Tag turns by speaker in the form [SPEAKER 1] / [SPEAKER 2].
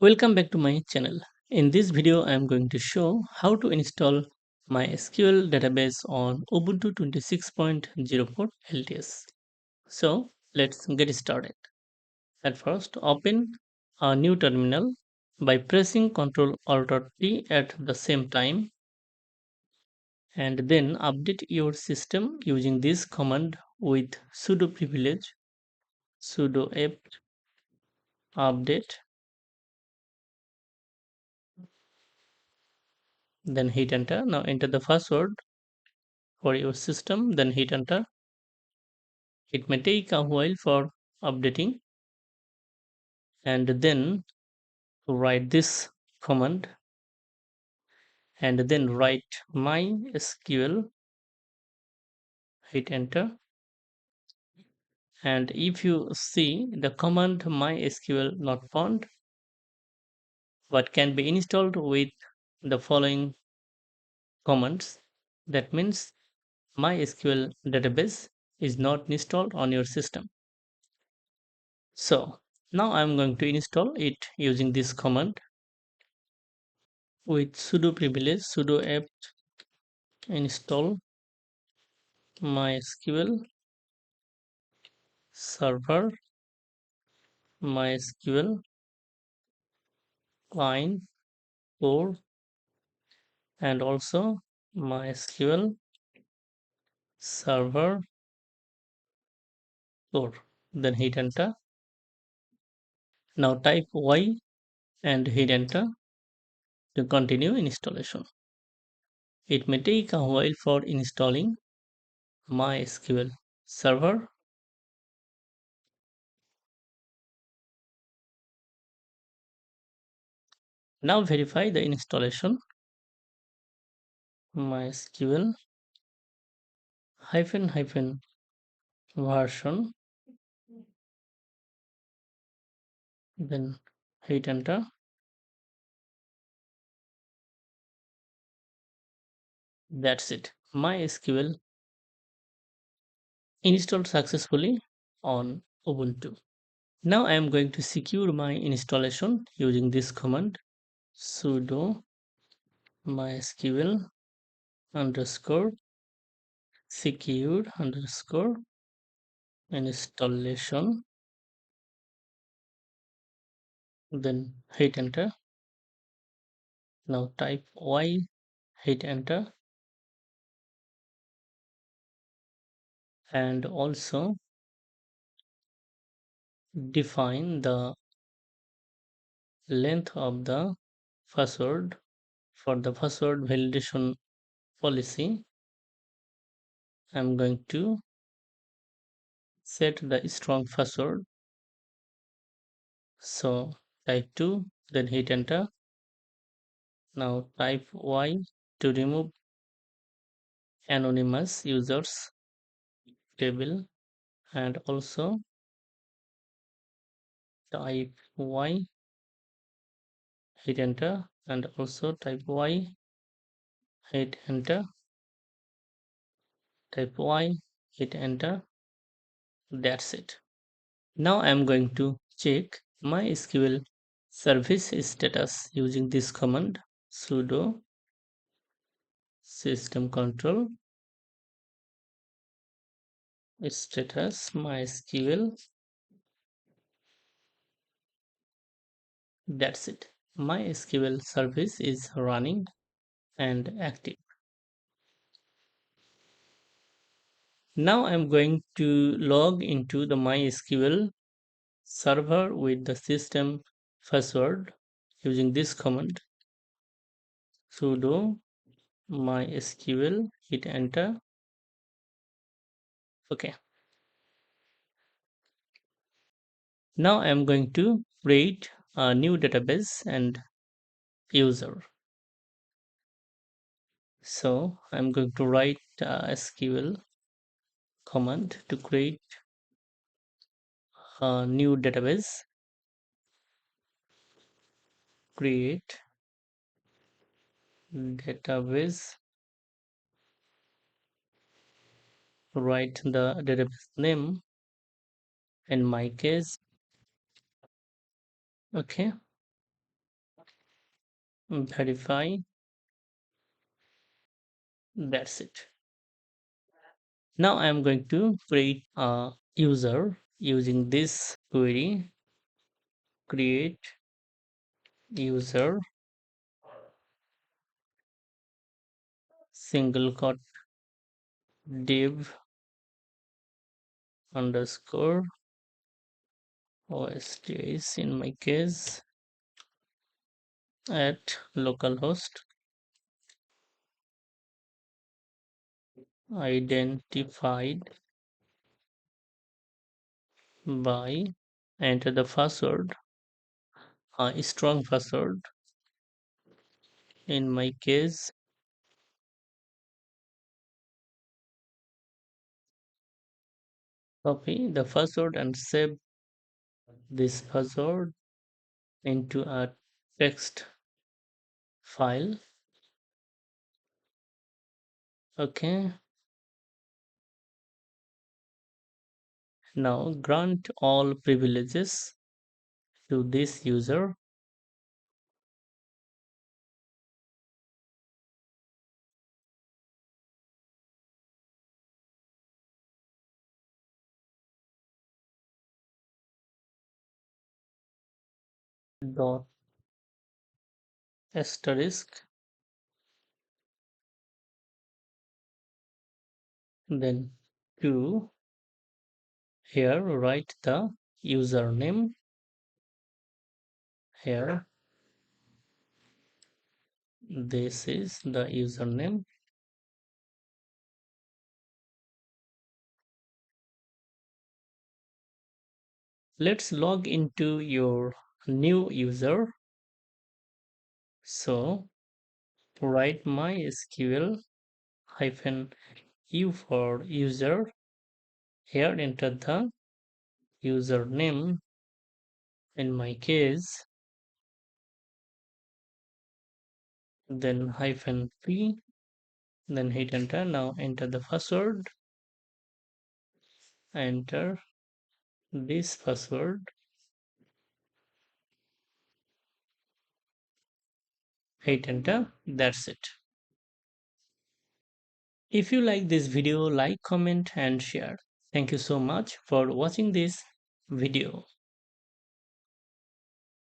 [SPEAKER 1] Welcome back to my channel. In this video, I am going to show how to install MySQL database on Ubuntu 26.04 LTS. So let's get started. At first, open a new terminal by pressing Ctrl Alt T at the same time, and then update your system using this command with sudo privilege sudo apt update, then hit enter. Now enter the password for your system, then hit enter. It may take a while for updating, and then write this command and then write MySQL, hit enter. And if you see the command MySQL not found, but can be installed with the following commands, that means MySQL database is not installed on your system. So now I'm going to install it using this command with sudo privilege sudo apt install MySQL Server, MySQL client core, and also MySQL Server core. Then hit enter. Now type Y and hit enter to continue installation. It may take a while for installing MySQL Server. Now verify the installation. MySQL version, then hit enter. That's it. MySQL installed successfully on Ubuntu. Now I am going to secure my installation using this command sudo mysql underscore secure underscore installation, then hit enter. Now type Y, hit enter, and also define the length of the password for the password validation policy. I'm going to set the strong password. So type 2, then hit enter. Now type Y to remove anonymous users table, and also type Y, hit enter, and also type Y, hit enter, type Y, hit enter. That's it. Now I'm going to check MySQL service status using this command sudo system control status MySQL. That's it. MySQL service is running and active. Now I'm going to log into the MySQL server with the system password using this command sudo mysql, hit enter. Okay. Now I'm going to create a new database and user. So I'm going to write SQL command to create a new database. Create database, write the database name, in my case. Okay, verify. That's it. Now I am going to create a user using this query, create user single quote div underscore OSTs in my case at localhost identified by, enter the password, a strong password, in my case copy the password and save this password into a text file. Okay, now grant all privileges to this user. Dot asterisk, then to, here write the username, here this is the username. Let's log into your new user. So write MySQL hyphen u for user. Here enter the username, in my case, then hyphen p, then hit enter. Now enter the password, enter this password, hit enter. That's it. If you like this video, like, comment and share. Thank you so much for watching this video.